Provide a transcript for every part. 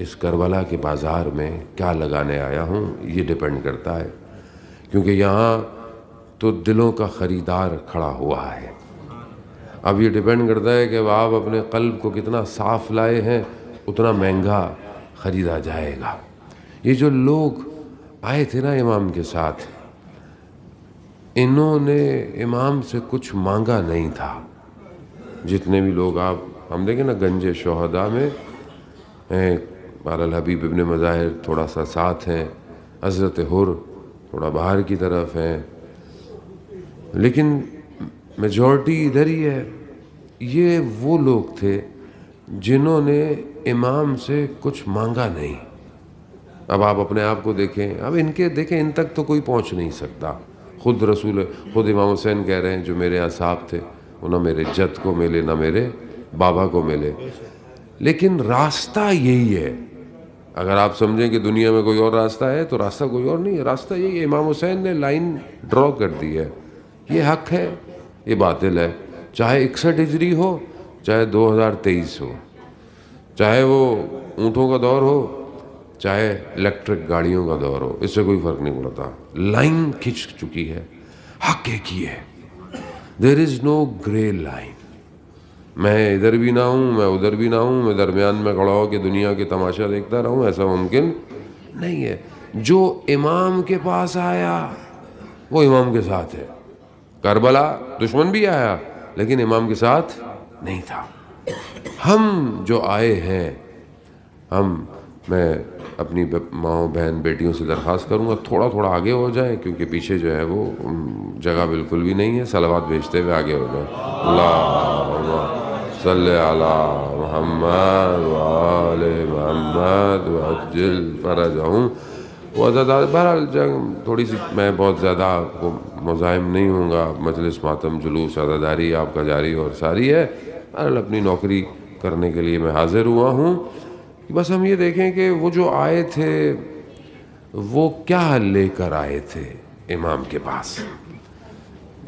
اس کربلا کے بازار میں کیا لگانے آیا ہوں یہ ڈیپینڈ کرتا ہے، کیونکہ یہاں تو دلوں کا خریدار کھڑا ہوا ہے۔ اب یہ ڈیپینڈ کرتا ہے کہ آپ اپنے قلب کو کتنا صاف لائے ہیں، اتنا مہنگا خریدا جائے گا۔ یہ جو لوگ آئے تھے نا امام کے ساتھ، انہوں نے امام سے کچھ مانگا نہیں تھا۔ جتنے بھی لوگ ہم دیکھیں نا گنج شہداء میں ہیں، الحبیب ابن مظاہر تھوڑا سا ساتھ ہیں، حضرت حر تھوڑا باہر کی طرف ہیں، لیکن میجورٹی ادھر ہی ہے۔ یہ وہ لوگ تھے جنہوں نے امام سے کچھ مانگا نہیں۔ اب آپ اپنے آپ کو دیکھیں، اب دیکھیں ان تک تو کوئی پہنچ نہیں سکتا۔ خود امام حسین کہہ رہے ہیں جو میرے اصحاب تھے وہ نہ میرے جد کو ملے نہ میرے بابا کو ملے، لیکن راستہ یہی ہے۔ اگر آپ سمجھیں کہ دنیا میں کوئی اور راستہ ہے تو راستہ کوئی اور نہیں ہے، راستہ یہی ہے۔ امام حسین نے لائن ڈرا کر دی ہے، یہ حق ہے، یہ باطل ہے، چاہے 61 ہجری ہو، چاہے 2023 ہو، چاہے وہ اونٹوں کا دور ہو، چاہے الیکٹرک گاڑیوں کا دور ہو، اس سے کوئی فرق نہیں پڑتا۔ لائن کھنچ چکی ہے، حق ایک ہی ہے۔ دیر از نو گرے لائن۔ میں ادھر بھی نہ ہوں، میں ادھر بھی نہ ہوں، میں درمیان میں کھڑا ہو کہ دنیا کے تماشا دیکھتا رہوں، ایسا ممکن نہیں ہے۔ جو امام کے پاس آیا وہ امام کے ساتھ ہے۔ کربلا دشمن بھی آیا لیکن امام کے ساتھ نہیں تھا۔ ہم جو آئے ہیں، میں اپنی ماؤں بہن بیٹیوں سے درخواست کروں گا تھوڑا تھوڑا آگے ہو جائیں، کیونکہ پیچھے جو ہے وہ جگہ بالکل بھی نہیں ہے۔ صلوات بھیجتے ہوئے آگے ہو جائیں۔ اللہم صلی علی محمد وآل محمد وعجل فرجہم بہرحال تھوڑی سی میں بہت زیادہ آپ کو مزاحم نہیں ہوں گا۔ مجلس ماتم جلوس عزاداری آپ کا جاری اور ساری ہے۔ بہرحال اپنی نوکری کرنے کے لیے میں حاضر ہوا ہوں۔ بس ہم یہ دیکھیں کہ وہ جو آئے تھے وہ کیا لے کر آئے تھے امام کے پاس۔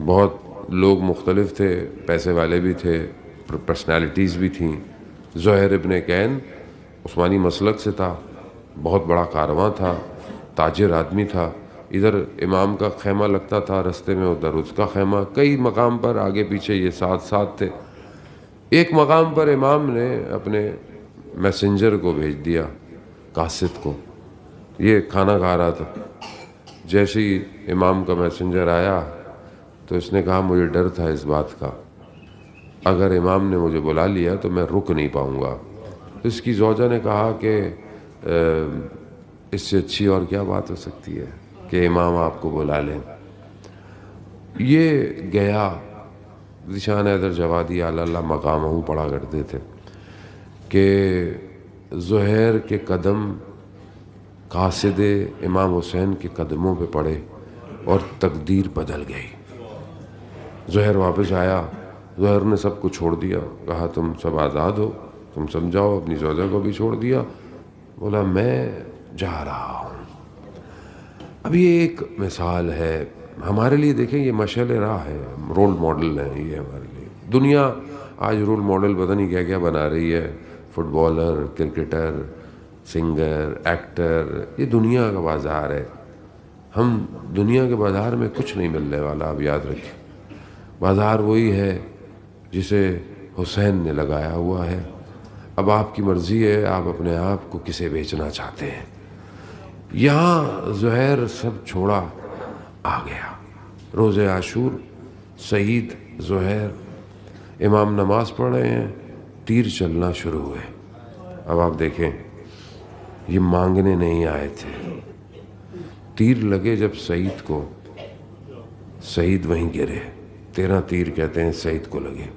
بہت لوگ مختلف تھے، پیسے والے بھی تھے، پرسنالٹیز بھی تھیں۔ زہیر ابن کین عثمانی مسلک سے تھا، بہت بڑا کارواں تھا، تاجر آدمی تھا۔ ادھر امام کا خیمہ لگتا تھا رستے میں، ادھر اس کا خیمہ، کئی مقام پر آگے پیچھے یہ ساتھ ساتھ تھے۔ ایک مقام پر امام نے اپنے میسنجر کو بھیج دیا، قاصد کو، یہ کھانا کھا رہا تھا۔ جیسے ہی امام کا میسنجر آیا تو اس نے کہا مجھے ڈر تھا اس بات کا، اگر امام نے مجھے بلا لیا تو میں رک نہیں پاؤں گا۔ اس کی زوجہ نے کہا کہ اس سے اچھی اور کیا بات ہو سکتی ہے کہ امام آپ کو بلا لیں۔ یہ گیا، ذیشان حیدر جوادی اللہ مقامہ پڑھا کرتے تھے کہ زہیر کے قدم قاصد امام حسین کے قدموں پہ پڑے اور تقدیر بدل گئی۔ زہیر واپس آیا، زہیر نے سب کو چھوڑ دیا، کہا تم سب آزاد ہو، تم سمجھاؤ، اپنی زوجہ کو بھی چھوڑ دیا، بولا میں جا رہا ہوں۔ اب یہ ایک مثال ہے ہمارے لیے، دیکھیں یہ مشعل راہ ہے، رول ماڈل ہے یہ ہمارے لیے۔ دنیا آج رول ماڈل پتہ نہیں کیا کیا بنا رہی ہے، footballer, cricketer, singer, actor, یہ دنیا کا بازار ہے۔ ہم دنیا کے بازار میں کچھ نہیں ملنے والا، اب یاد رکھیں، بازار وہی ہے جسے حسین نے لگایا ہوا ہے۔ اب آپ کی مرضی ہے آپ اپنے آپ کو کسے بیچنا چاہتے ہیں۔ یہاں زہیر سب چھوڑا آ گیا، روز عاشور، سعید، زہیر، امام نماز پڑھ رہے ہیں، تیر چلنا شروع ہوئے۔ اب آپ دیکھیں یہ مانگنے نہیں آئے تھے، تیر لگے جب سعید کو، سعید وہیں گرے، 13 تیر کہتے ہیں سعید کو لگے۔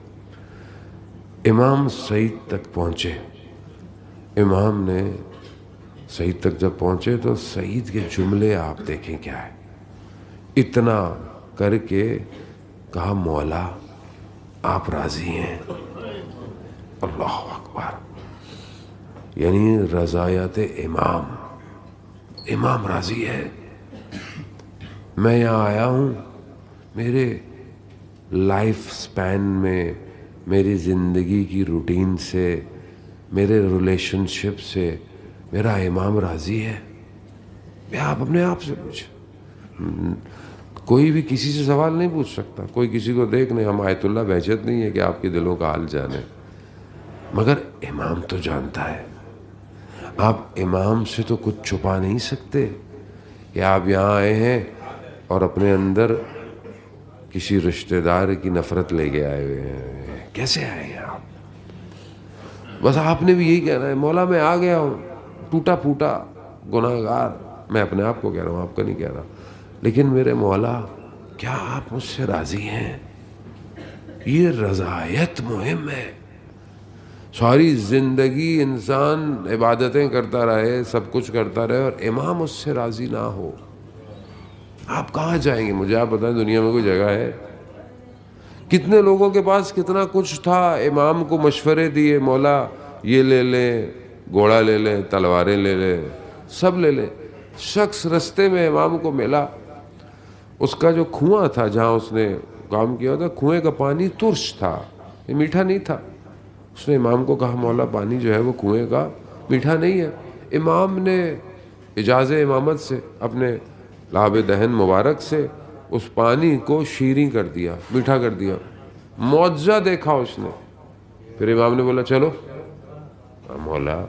امام سعید تک پہنچے، امام نے سعید تک جب پہنچے تو سعید کے جملے آپ دیکھیں کیا ہے۔ اتنا کر کے کہا مولا آپ راضی ہیں؟ اللہ اکبر، یعنی رضایت امام راضی ہے۔ میں یہاں آیا ہوں، میرے لائف سپین میں، میری زندگی کی روٹین سے، میرے ریلیشن شپ سے میرا امام راضی ہے؟ یہ آپ اپنے آپ سے پوچھیں. کوئی بھی کسی سے سوال نہیں پوچھ سکتا. کوئی کسی کو دیکھ نہیں. ہم آیت اللہ بہجت نہیں ہے کہ آپ کے دلوں کا حال جانے, مگر امام تو جانتا ہے. آپ امام سے تو کچھ چھپا نہیں سکتے کہ آپ یہاں آئے ہیں اور اپنے اندر کسی رشتہ دار کی نفرت لے کے آئے ہوئے ہیں. کیسے آئے ہیں آپ؟ بس آپ نے بھی یہی کہنا ہے, مولا میں آ گیا ہوں, ٹوٹا پھوٹا گناہ گار. میں اپنے آپ کو کہہ رہا ہوں, آپ کا نہیں کہہ رہا. لیکن میرے مولا, کیا آپ مجھ سے راضی ہیں؟ یہ رضایت مہم ہے. ساری زندگی انسان عبادتیں کرتا رہے, سب کچھ کرتا رہے, اور امام اس سے راضی نہ ہو, آپ کہاں جائیں گے؟ مجھے آپ بتائیں, دنیا میں کوئی جگہ ہے؟ کتنے لوگوں کے پاس کتنا کچھ تھا, امام کو مشورے دیے, مولا یہ لے لیں, گھوڑا لے لیں, تلواریں لے لیں, سب لے لیں. شخص رستے میں امام کو ملا, اس کا جو کنواں تھا جہاں اس نے کام کیا تھا, کنویں کا پانی ترش تھا, یہ میٹھا نہیں تھا. اس نے امام کو کہا, مولا پانی جو ہے وہ کنویں کا میٹھا نہیں ہے. امام نے اجازت امامت سے, اپنے لعاب دہن مبارک سے اس پانی کو شیریں کر دیا, میٹھا کر دیا. معجزہ دیکھا اس نے. پھر امام نے بولا, چلو. مولا,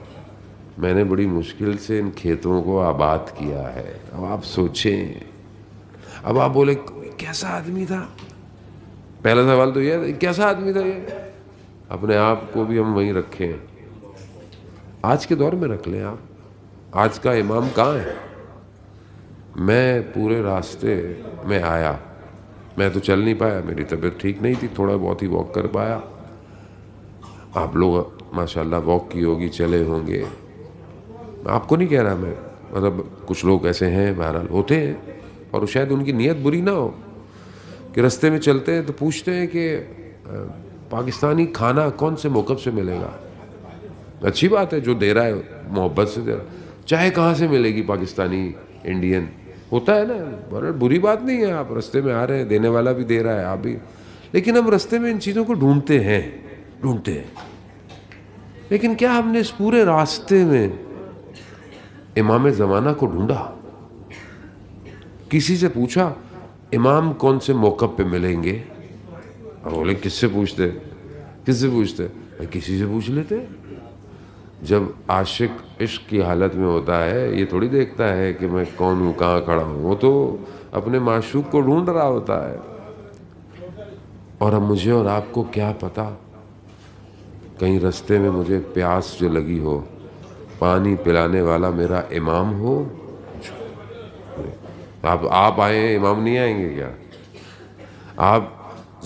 میں نے بڑی مشکل سے ان کھیتوں کو آباد کیا ہے, اب آپ سوچیں. اب آپ بولے, کیسا آدمی تھا؟ پہلا سوال تو یہ ہے, کیسا آدمی تھا یہ؟ اپنے آپ کو بھی ہم وہیں رکھیں. آج کے دور میں رکھ لیں آپ. آج کا امام کہاں ہے؟ میں پورے راستے میں آیا, میں تو چل نہیں پایا, میری طبیعت ٹھیک نہیں تھی, تھوڑا بہت ہی واک کر پایا. آپ لوگ ماشاءاللہ واک کی ہوگی, چلے ہوں گے. آپ کو نہیں کہہ رہا میں, مطلب کچھ لوگ ایسے ہیں, بہرحال ہوتے ہیں, اور شاید ان کی نیت بری نہ ہو, کہ رستے میں چلتے ہیں تو پوچھتے ہیں کہ پاکستانی کھانا کون سے موقف سے ملے گا. اچھی بات ہے, جو دے رہا ہے محبت سے دے رہا ہے, چاہے کہاں سے ملے گی پاکستانی, انڈین, ہوتا ہے نا, بری بات نہیں ہے. آپ رستے میں آ رہے ہیں, دینے والا بھی دے رہا ہے, آپ بھی. لیکن ہم رستے میں ان چیزوں کو ڈھونڈتے ہیں. لیکن کیا ہم نے اس پورے راستے میں امام زمانہ کو ڈھونڈا؟ کسی سے پوچھا امام کون سے موقع پہ ملیں گے؟ اور بولے, کس سے پوچھتے؟ کسی سے پوچھ لیتے. جب عاشق عشق کی حالت میں ہوتا ہے, یہ تھوڑی دیکھتا ہے کہ میں کون ہوں, کہاں کھڑا ہوں. وہ تو اپنے معشوق کو ڈھونڈ رہا ہوتا ہے. اور اب مجھے اور آپ کو کیا پتا, کہیں رستے میں مجھے پیاس جو لگی ہو, پانی پلانے والا میرا امام ہو. آپ آئے ہیں, امام نہیں آئیں گے کیا؟ آپ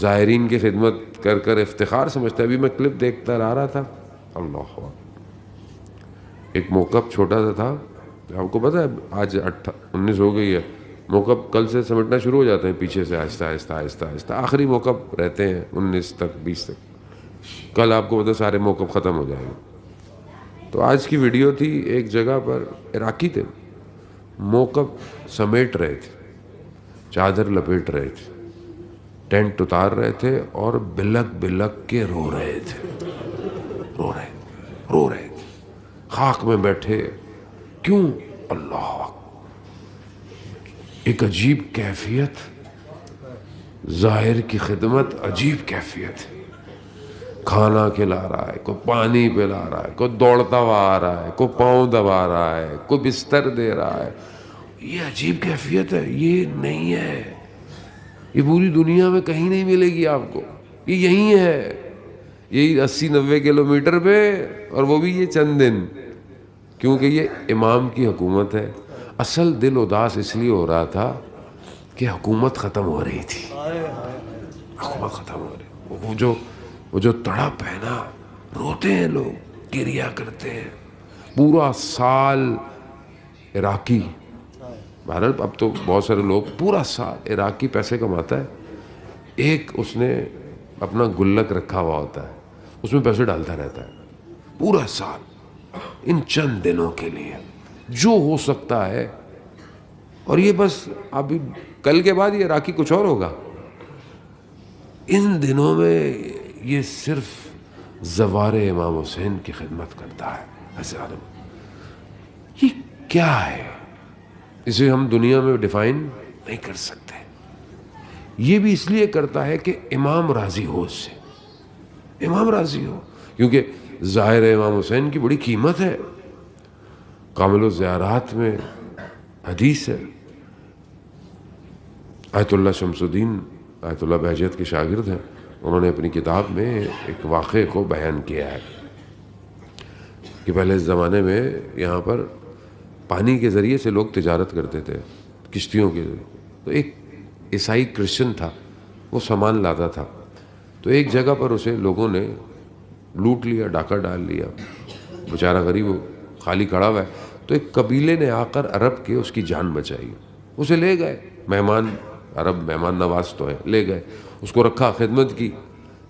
زائرین کی خدمت کر کر افتخار سمجھتے. ابھی میں کلپ دیکھتا آ رہا تھا, اللہ, ایک موقف چھوٹا سا تھا. آپ کو پتہ ہے آج 19 ہو گئی ہے, موقف کل سے سمٹنا شروع ہو جاتے ہیں پیچھے سے, آہستہ آہستہ آہستہ آہستہ. آخری موقف رہتے ہیں 19 تک, 20 تک. کل آپ کو پتہ سارے موقف ختم ہو جائیں گے. تو آج کی ویڈیو تھی, ایک جگہ پر عراقی تھے, موقف سمیٹ رہے تھے, چادر لپیٹ رہے تھے, ٹینٹ اتار رہے تھے, اور بلک بلک کے رو رہے تھے. رو رہے تھے, خاک میں بیٹھے. کیوں؟ اللہ, ایک عجیب کیفیت, ظاہر کی خدمت, عجیب کیفیت. کھانا کھلا رہا ہے, کوئی پانی پلا رہا ہے, کوئی دوڑتا ہوا آ رہا ہے, کوئی پاؤں دبا رہا ہے, کوئی بستر دے رہا ہے. یہ عجیب کیفیت ہے, یہ نہیں ہے, یہ پوری دنیا میں کہیں نہیں ملے گی آپ کو. یہ یہیں ہے, یہی 80-90 کلومیٹر پہ, اور وہ بھی یہ چند دن, کیونکہ یہ امام کی حکومت ہے. اصل دل اداس اس لیے ہو رہا تھا کہ حکومت ختم ہو رہی تھی. حکومت ختم ہو رہی, وہ جو تڑپ ہے نا, روتے ہیں لوگ, گریا کرتے ہیں. پورا سال عراقی, بہرحال اب تو بہت سارے لوگ, پورا سال عراقی پیسے کماتا ہے. ایک اس نے اپنا گلک رکھا ہوا ہوتا ہے, اس میں پیسے ڈالتا رہتا ہے پورا سال, ان چند دنوں کے لیے جو ہو سکتا ہے. اور یہ بس ابھی کل کے بعد یہ عراقی کچھ اور ہوگا. ان دنوں میں یہ صرف زوار امام حسین کی خدمت کرتا ہے. ایسے عالم کیا ہے، اسے ہم دنیا میں ڈیفائن نہیں کر سکتے. یہ بھی اس لیے کرتا ہے کہ امام راضی ہو اس سے، امام راضی ہو، کیونکہ ظاہر امام حسین کی بڑی قیمت ہے. کامل الزیارات میں حدیث ہے، آیت اللہ شمس الدین آیت اللہ بہجت کے شاگرد ہیں، انہوں نے اپنی کتاب میں ایک واقعے کو بیان کیا ہے کہ پہلے اس زمانے میں یہاں پر پانی کے ذریعے سے لوگ تجارت کرتے تھے، کشتیوں کے ذریعے. تو ایک عیسائی کرسچن تھا، وہ سامان لاتا تھا، تو ایک جگہ پر اسے لوگوں نے لوٹ لیا، ڈاکہ ڈال لیا، بیچارہ غریب خالی کھڑا ہوا ہے. تو ایک قبیلے نے آ کر عرب کے اس کی جان بچائی، اسے لے گئے. مہمان، عرب مہمان نواز تو ہے، لے گئے، اس کو رکھا، خدمت کی.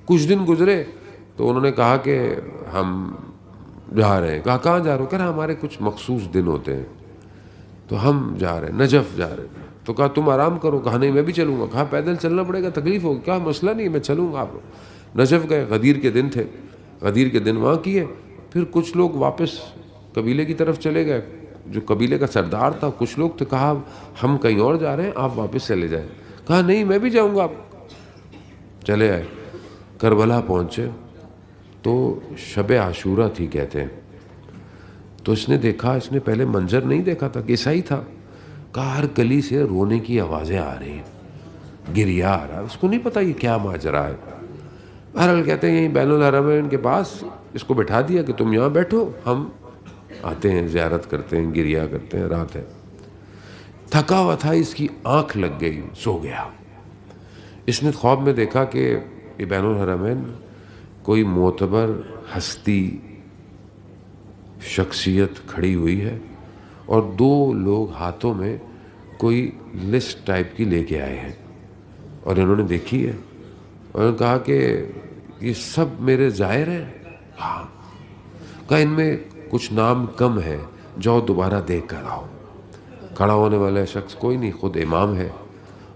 کچھ دن گزرے تو انہوں نے کہا کہ ہم جا رہے ہیں. کہا کہاں جا رہے ہو؟ کہہ رہا ہمارے کچھ مخصوص دن ہوتے ہیں تو ہم جا رہے ہیں، نجف جا رہے ہیں. تو کہا تم آرام کرو. کہا نہیں میں بھی چلوں گا. کہا پیدل چلنا پڑے گا، تکلیف ہوگی. کہا مسئلہ نہیں میں چلوں گا. آپ نجف گئے، غدیر کے دن تھے، غدیر کے دن وہاں کیے. پھر کچھ لوگ واپس قبیلے کی طرف چلے گئے، جو قبیلے کا سردار تھا. کچھ لوگ تو کہا ہم کہیں اور جا رہے ہیں، آپ واپس چلے جائیں. کہا نہیں میں بھی جاؤں گا. آپ چلے آئے، کربلا پہنچے تو شب عاشورہ تھی کہتے ہیں. تو اس نے دیکھا، اس نے پہلے منظر نہیں دیکھا تھا، کہ عیسائی تھا. کہا ہر گلی سے رونے کی آوازیں آ رہی ہیں، گریہ آ رہا ہے. اس کو نہیں پتا یہ کیا ماجرا ہے. بہرحال کہتے ہیں یہیں بین الحرمین کے پاس اس کو بٹھا دیا کہ تم یہاں بیٹھو، ہم آتے ہیں، زیارت کرتے ہیں، گریہ کرتے ہیں. رات ہے، تھکا ہوا تھا، اس کی آنکھ لگ گئی، سو گیا. اس نے خواب میں دیکھا کہ یہ بین الحرمین کوئی معتبر ہستی شخصیت کھڑی ہوئی ہے اور دو لوگ ہاتھوں میں کوئی لسٹ ٹائپ کی لے کے آئے ہیں، اور انہوں نے دیکھی ہے اور انہوں نے کہا کہ یہ سب میرے زائر ہیں. ہاں. کہا ان میں کچھ نام کم ہے، جاؤ دوبارہ دیکھ کر آؤ. کھڑا ہونے والا شخص کوئی نہیں، خود امام ہے.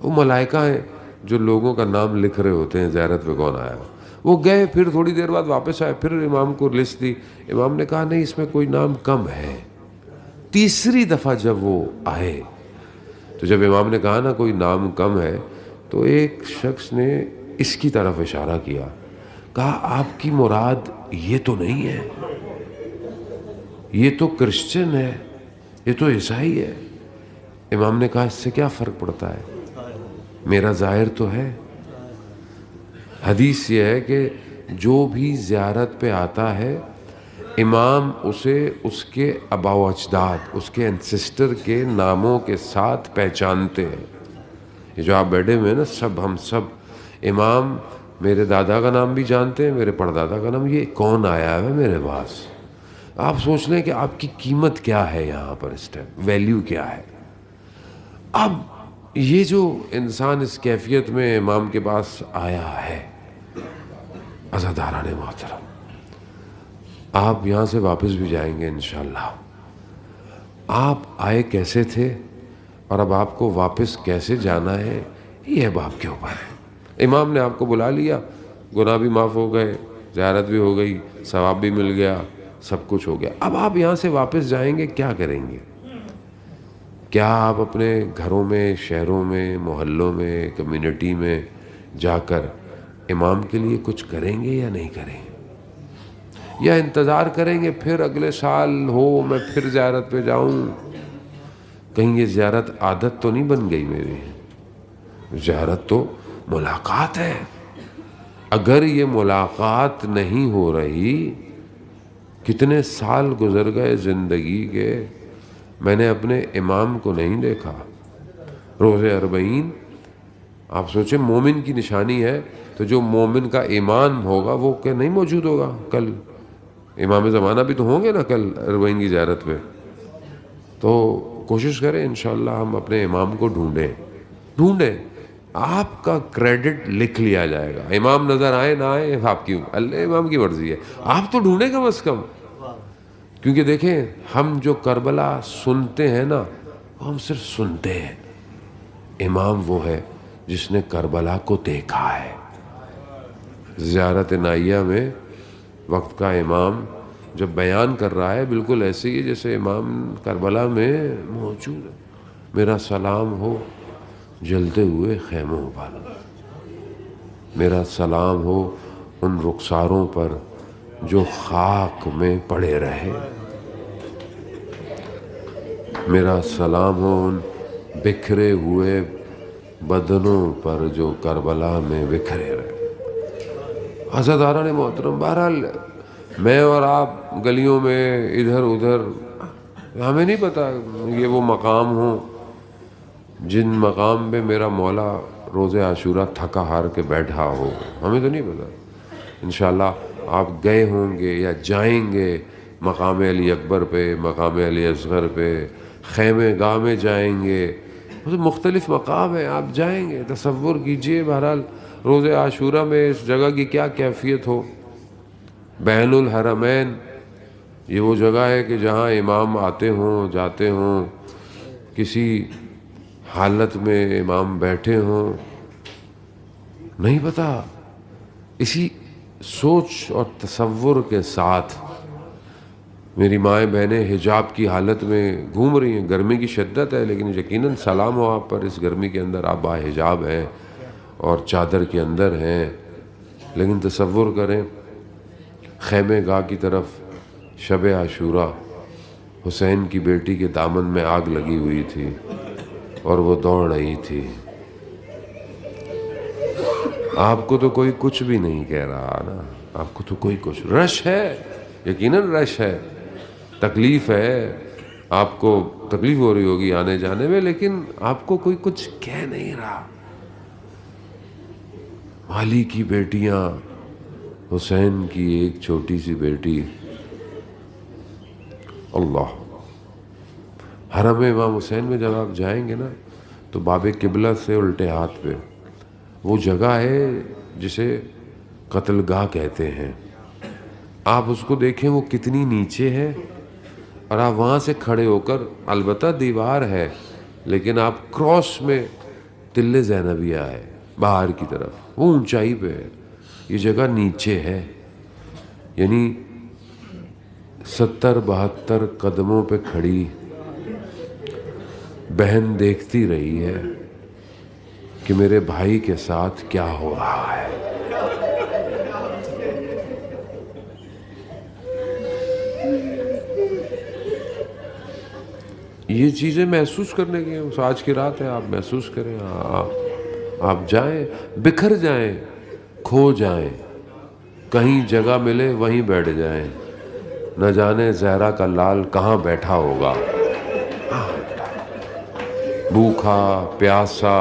وہ ملائکہ ہیں جو لوگوں کا نام لکھ رہے ہوتے ہیں زیارت پہ کون آیا. وہ گئے، پھر تھوڑی دیر بعد واپس آئے، پھر امام کو لسٹ دی. امام نے کہا نہیں اس میں کوئی نام کم ہے. تیسری دفعہ جب وہ آئے تو جب امام نے کہا نا کوئی نام کم ہے، تو ایک شخص نے اس کی طرف اشارہ کیا. کہا آپ کی مراد یہ تو نہیں ہے، یہ تو کرسچن ہے، یہ تو عیسائی ہے. امام نے کہا اس سے کیا فرق پڑتا ہے، میرا ظاہر تو ہے. حدیث یہ ہے کہ جو بھی زیارت پہ آتا ہے امام اسے اس کے آبا و اجداد، اس کے انسسٹر کے ناموں کے ساتھ پہچانتے ہیں. یہ جو آپ بیٹھے ہوئے ہیں نا سب، ہم سب امام میرے دادا کا نام بھی جانتے ہیں، میرے پردادا کا نام. یہ کون آیا ہے میرے پاس؟ آپ سوچ لیں کہ آپ کی قیمت کیا ہے یہاں پر، اس ٹائم ویلیو کیا ہے. اب یہ جو انسان اس کیفیت میں امام کے پاس آیا ہے، عزاداران محترم، آپ یہاں سے واپس بھی جائیں گے انشاءاللہ. آپ آئے کیسے تھے اور اب آپ کو واپس کیسے جانا ہے، یہ اب آپ کے اوپر ہے. امام نے آپ کو بلا لیا، گناہ بھی معاف ہو گئے، زیارت بھی ہو گئی، ثواب بھی مل گیا، سب کچھ ہو گیا. اب آپ یہاں سے واپس جائیں گے، کیا کریں گے؟ کیا آپ اپنے گھروں میں، شہروں میں، محلوں میں، کمیونٹی میں جا کر امام کے لیے کچھ کریں گے یا نہیں کریں گے؟ یا انتظار کریں گے پھر اگلے سال ہو میں پھر زیارت پہ جاؤں؟ کہیں یہ زیارت عادت تو نہیں بن گئی میری؟ زیارت تو ملاقات ہے. اگر یہ ملاقات نہیں ہو رہی، کتنے سال گزر گئے زندگی کے، میں نے اپنے امام کو نہیں دیکھا. روزے 40 آپ سوچیں مومن کی نشانی ہے، تو جو مومن کا ایمان ہوگا وہ کہ نہیں موجود ہوگا کل؟ امام زمانہ بھی تو ہوں گے نا کل 40 کی زیارت پہ. تو کوشش کریں انشاءاللہ ہم اپنے امام کو ڈھونڈیں. آپ کا کریڈٹ لکھ لیا جائے گا. امام نظر آئے نہ آئے آپ کی، اللہ امام کی مرضی ہے. آپ تو ڈھونڈیں کم از کم. کیونکہ دیکھیں ہم جو کربلا سنتے ہیں نا، ہم صرف سنتے ہیں. امام وہ ہے جس نے کربلا کو دیکھا ہے. زیارت نائیہ میں وقت کا امام جب بیان کر رہا ہے بالکل ایسے ہی جیسے امام کربلا میں موجود ہے. میرا سلام ہو جلتے ہوئے خیموں پر، میرا سلام ہو ان رخساروں پر جو خاک میں پڑے رہے، میرا سلام ہو ان بکھرے ہوئے بدنوں پر جو کربلا میں بکھرے رہے. عزاداران محترم، بہرحال میں اور آپ گلیوں میں ادھر ادھر، ہمیں نہیں پتا یہ وہ مقام ہوں جن مقام پہ میرا مولا روز عاشورہ تھکا ہار کے بیٹھا ہو، ہمیں تو نہیں پتا. انشاءاللہ آپ گئے ہوں گے یا جائیں گے مقام علی اکبر پہ، مقام علی اصغر پہ، خیمے گاہ میں جائیں گے، مختلف مقام ہیں، آپ جائیں گے. تصور کیجئے بہرحال روز عاشورہ میں اس جگہ کی کیا کیفیت ہو. بین الحرمین یہ وہ جگہ ہے کہ جہاں امام آتے ہوں جاتے ہوں، کسی حالت میں امام بیٹھے ہوں، نہیں پتا. اسی سوچ اور تصور کے ساتھ میری مائیں بہنیں حجاب کی حالت میں گھوم رہی ہیں. گرمی کی شدت ہے لیکن یقیناً سلام ہو آپ پر، اس گرمی کے اندر آپ با حجاب ہیں اور چادر کے اندر ہیں. لیکن تصور کریں خیمے گاہ کی طرف شب عاشورہ، حسین کی بیٹی کے دامن میں آگ لگی ہوئی تھی اور وہ دوڑ رہی تھی. آپ کو تو کوئی کچھ بھی نہیں کہہ رہا نا، آپ کو تو کوئی کچھ، رش ہے، یقیناً رش ہے، تکلیف ہے، آپ کو تکلیف ہو رہی ہوگی آنے جانے میں، لیکن آپ کو کوئی کچھ کہہ نہیں رہا. علی کی بیٹیاں، حسین کی ایک چھوٹی سی بیٹی، اللہ. حرم امام حسین میں جب آپ جائیں گے نا تو باب قبلہ سے الٹے ہاتھ پہ وہ جگہ ہے جسے قتل گاہ کہتے ہیں. آپ اس کو دیکھیں وہ کتنی نیچے ہے، اور آپ وہاں سے کھڑے ہو کر، البتہ دیوار ہے لیکن آپ کراس میں تل زینبیہ ہے باہر کی طرف، وہ اونچائی پہ ہے. یہ جگہ نیچے ہے، یعنی 70-72 قدموں پہ کھڑی بہن دیکھتی رہی ہے کہ میرے بھائی کے ساتھ کیا ہو رہا ہے. یہ چیزیں محسوس کرنے کی ہیں. آج کی رات ہے، آپ محسوس کریں، آپ جائیں، بکھر جائیں، کھو جائیں، کہیں جگہ ملے وہیں بیٹھ جائیں. نہ جانے زہرا کا لال کہاں بیٹھا ہوگا، بھوکھا پیاسا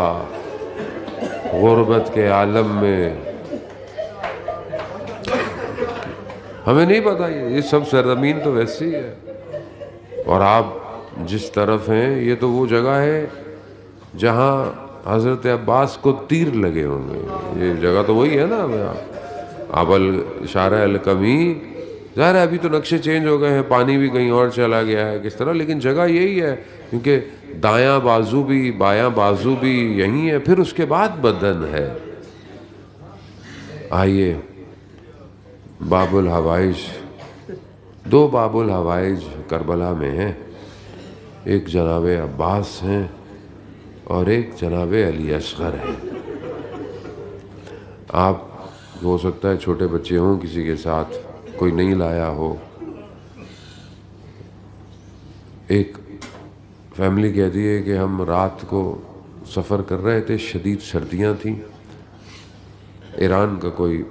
غربت کے عالم میں. ہمیں نہیں پتا، یہ سب سرزمین تو ویسی ہے. اور آپ جس طرف ہیں یہ تو وہ جگہ ہے جہاں حضرت عباس کو تیر لگے ہوں گے. یہ جگہ تو وہی ہے نا. اب اشارہ الکمی، ظاہر ہے ابھی تو نقشے چینج ہو گئے ہیں، پانی بھی کہیں اور چلا گیا ہے کس طرح، لیکن جگہ یہی ہے کیونکہ دایاں بازو بھی بایاں بازو بھی یہی ہے، پھر اس کے بعد بدن ہے. آئیے باب الحوائج، 2 باب الحوائج کربلا میں ہیں، ایک جناب عباس ہیں اور ایک جناب علی اصغر ہیں. آپ ہو سکتا ہے چھوٹے بچے ہوں کسی کے ساتھ، کوئی نہیں لایا ہو. ایک فیملی کہتی ہے کہ ہم رات کو سفر کر رہے تھے، شدید سردیاں تھیں، ایران کا کوئی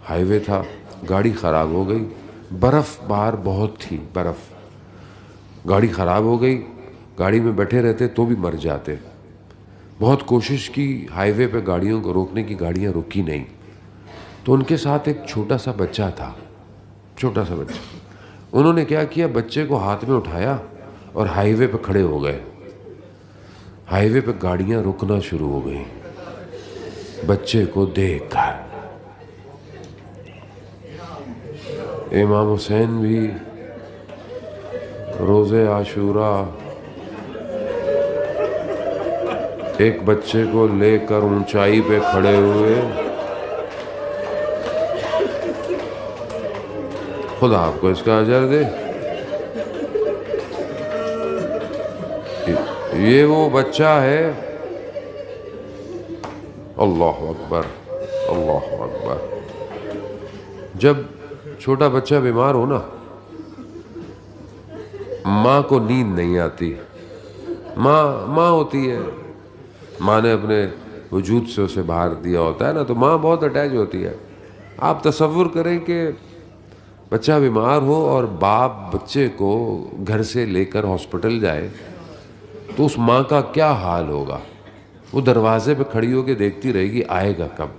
ہائی وے تھا، گاڑی خراب ہو گئی، برف باہر بہت تھی، برف، گاڑی خراب ہو گئی. گاڑی میں بیٹھے رہتے تو بھی مر جاتے. بہت کوشش کی ہائی وے پہ گاڑیوں کو روکنے کی، گاڑیاں رکی نہیں. تو ان کے ساتھ ایک چھوٹا سا بچہ تھا، چھوٹا سا بچہ. انہوں نے کیا کیا، بچے کو ہاتھ میں اٹھایا اور ہائی وے پہ کھڑے ہو گئے. ہائی وے پہ گاڑیاں رکنا شروع ہو گئیں بچے کو دیکھ کر. امام حسین بھی روز عاشورہ ایک بچے کو لے کر اونچائی پہ کھڑے ہوئے، خدا آپ کو اس کا اجر دے۔ یہ وہ بچہ ہے، اللہ اکبر اللہ اکبر، جب چھوٹا بچہ بیمار ہو نا، ماں کو نیند نہیں آتی، ماں ہوتی ہے، ماں نے اپنے وجود سے اسے باہر دیا ہوتا ہے نا، تو ماں بہت اٹیچ ہوتی ہے۔ آپ تصور کریں کہ بچہ بیمار ہو اور باپ بچے کو گھر سے لے کر ہاسپٹل جائے تو اس ماں کا کیا حال ہوگا؟ وہ دروازے پہ کھڑی ہو کے دیکھتی رہے گی آئے گا کب۔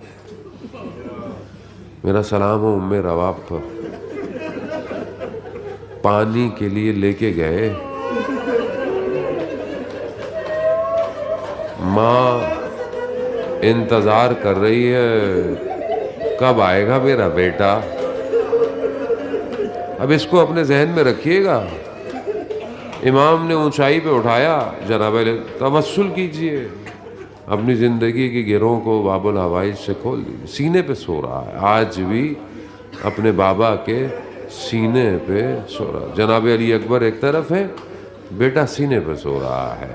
میرا سلام ہو ام رواب پر، پانی کے لیے لے کے گئے، ماں انتظار کر رہی ہے کب آئے گا میرا بیٹا۔ اب اس کو اپنے ذہن میں رکھیے گا، امام نے اونچائی پہ اٹھایا، جناب علیہ توسل کیجئے، اپنی زندگی کی گرہوں کو باب الحوائج سے کھول دیجئے۔ سینے پہ سو رہا ہے، آج بھی اپنے بابا کے سینے پہ سو رہا ہے۔ جناب علی اکبر ایک طرف ہے، بیٹا سینے پہ سو رہا ہے۔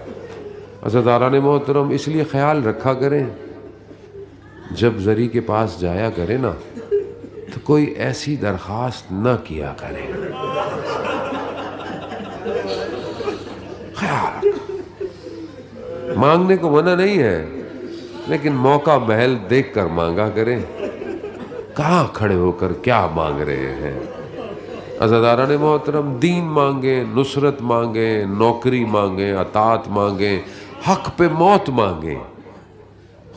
عزیزان محترم، اس لیے خیال رکھا کریں جب زری کے پاس جایا کرے نا تو کوئی ایسی درخواست نہ کیا کرے، خیال رکھا، مانگنے کو منع نہیں ہے لیکن موقع محل دیکھ کر مانگا کریں، کہاں کھڑے ہو کر کیا مانگ رہے ہیں۔ عزیزان محترم، دین مانگیں، نصرت مانگیں، نوکری مانگیں، اطاعت مانگیں، حق پہ موت مانگیں،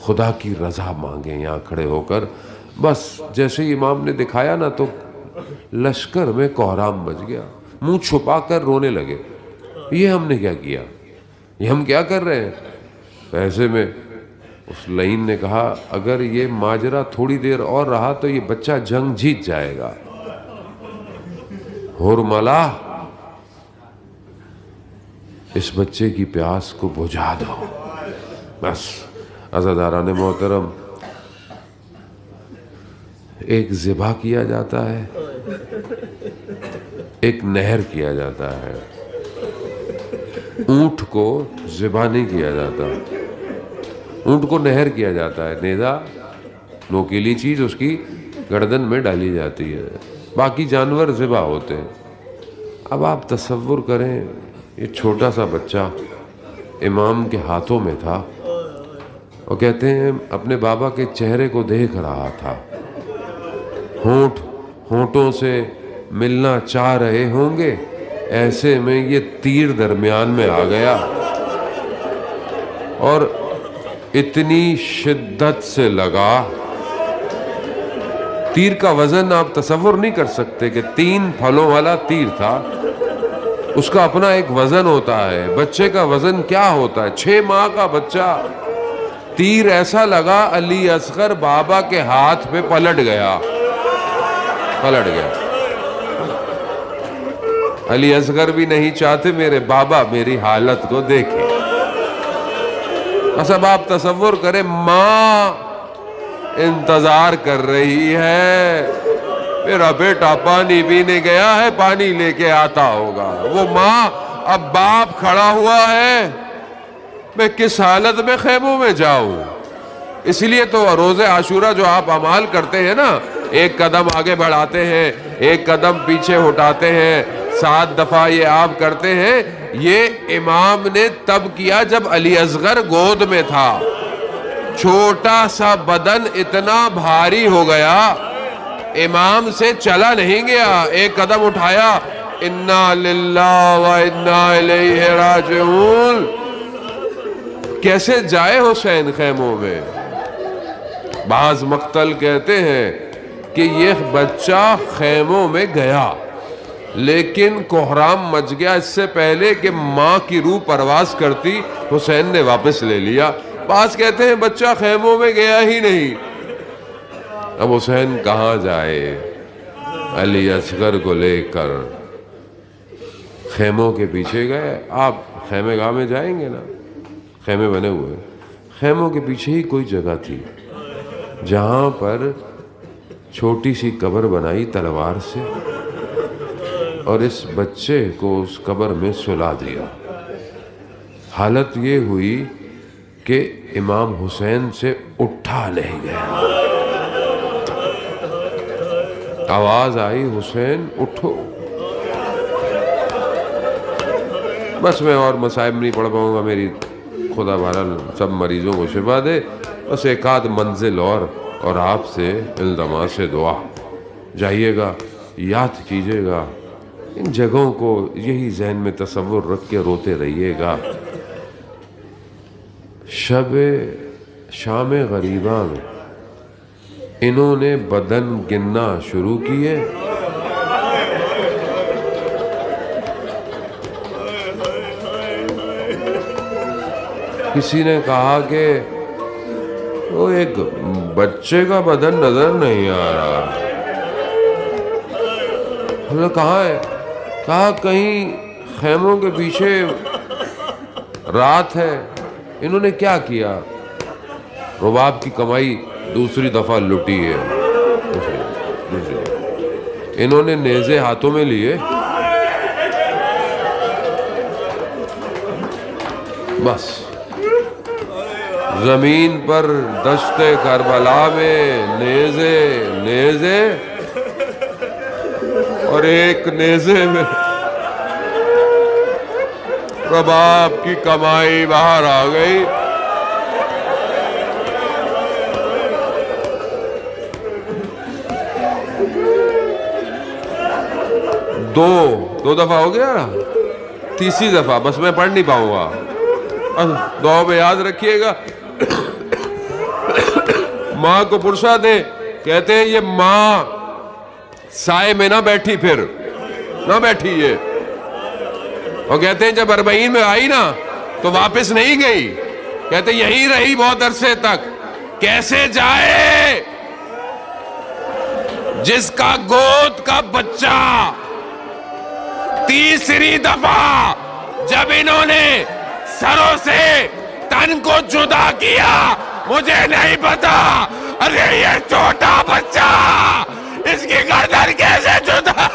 خدا کی رضا مانگیں یہاں کھڑے ہو کر۔ بس جیسے ہی امام نے دکھایا نا تو لشکر میں کوہرام مچ گیا، منہ چھپا کر رونے لگے، یہ ہم نے کیا کیا، یہ ہم کیا کر رہے ہیں۔ ایسے میں اس لعین نے کہا اگر یہ ماجرا تھوڑی دیر اور رہا تو یہ بچہ جنگ جیت جائے گا، ہرملا اس بچے کی پیاس کو بجھا دو۔ بس عزیزان محترم، ایک ذبح کیا جاتا ہے، ایک نہر کیا جاتا ہے، اونٹ کو ذبح نہیں کیا جاتا، اونٹ کو نہر کیا جاتا ہے، نیزہ نوکیلی چیز اس کی گردن میں ڈالی جاتی ہے، باقی جانور ذبح ہوتے ہیں۔ اب آپ تصور کریں یہ چھوٹا سا بچہ امام کے ہاتھوں میں تھا، اور کہتے ہیں اپنے بابا کے چہرے کو دیکھ رہا تھا، ہونٹوں سے ملنا چاہ رہے ہوں گے، ایسے میں یہ تیر درمیان میں آ گیا اور اتنی شدت سے لگا، تیر کا وزن آپ تصور نہیں کر سکتے کہ 3 پھلوں والا تیر تھا، اس کا اپنا ایک وزن ہوتا ہے، بچے کا وزن کیا ہوتا ہے، 6 ماہ کا بچہ، تیر ایسا لگا علی اصغر بابا کے ہاتھ پہ پلٹ گیا۔ علی اصغر بھی نہیں چاہتے میرے بابا میری حالت کو دیکھیں۔ بس اب آپ تصور کریں ماں انتظار کر رہی ہے، میرا بیٹا پانی پینے گیا ہے، پانی لے کے آتا ہوگا، وہ ماں، اب باپ کھڑا ہوا ہے، میں کس حالت میں خیموں میں جاؤں۔ اس لیے تو روزہ عاشورہ جو آپ اعمال کرتے ہیں نا، ایک قدم آگے بڑھاتے ہیں، ایک قدم پیچھے ہٹاتے ہیں، 7 دفعہ یہ آپ کرتے ہیں، یہ امام نے تب کیا جب علی اصغر گود میں تھا، چھوٹا سا بدن اتنا بھاری ہو گیا، امام سے چلا نہیں گیا، ایک قدم اٹھایا، انا للہ و انا الیہ راجعون، کیسے جائے حسین خیموں میں۔ بعض مقتل کہتے ہیں کہ یہ بچہ خیموں میں گیا لیکن کوہرام مچ گیا، اس سے پہلے کہ ماں کی روح پرواز کرتی حسین نے واپس لے لیا۔ بعض کہتے ہیں بچہ خیموں میں گیا ہی نہیں، اب حسین کہاں جائے، علی اصغر کو لے کر خیموں کے پیچھے گئے۔ آپ خیمے گاہ میں جائیں گے نا، خیمے بنے ہوئے، خیموں کے پیچھے ہی کوئی جگہ تھی جہاں پر چھوٹی سی قبر بنائی تلوار سے، اور اس بچے کو اس قبر میں سلا دیا۔ حالت یہ ہوئی کہ امام حسین سے اٹھا نہیں گیا۔ آواز آئی حسین اٹھو۔ بس میں اور مصائب نہیں پڑھ پاؤں گا، میری خدا بہرحال سب مریضوں کو شفا دے، بس ایک آدھ منزل اور آپ سے التماس سے دعا۔ جائیے گا، یاد کیجیے گا ان جگہوں کو، یہی ذہن میں تصور رکھ کے روتے رہیے گا۔ شب شام غریبہ میں انہوں نے بدن گننا شروع کیے، کسی نے کہا کہ وہ ایک بچے کا بدن نظر نہیں آ رہا۔ ہم نے کہاں ہے؟ کہا کہیں خیموں کے پیچھے رات ہے۔ انہوں نے کیا کیا؟ رباب کی کمائی دوسری دفعہ لٹی ہے۔ انہوں نے نیزے ہاتھوں میں لیے، بس زمین پر دشت کربلا میں نیزے اور ایک نیزے میں رباب کی کمائی باہر آ گئی۔ دو دفعہ ہو گیا، تیسری دفعہ بس میں پڑھ نہیں پاؤں گا، دعا میں یاد رکھیے گا۔ ماں کو پرسا دے، کہتے ہیں یہ ماں سائے میں نہ بیٹھی، پھر نہ بیٹھی یہ، اور کہتے ہیں جب 40 میں آئی نا تو واپس نہیں گئی، کہتے ہیں یہیں رہی بہت عرصے تک۔ کیسے جائے جس کا گود کا بچہ تیسری دفعہ جب انہوں نے سروں سے تن کو جدا کیا، مجھے نہیں پتا، ارے یہ چھوٹا بچہ اس کی گردن کیسے جدا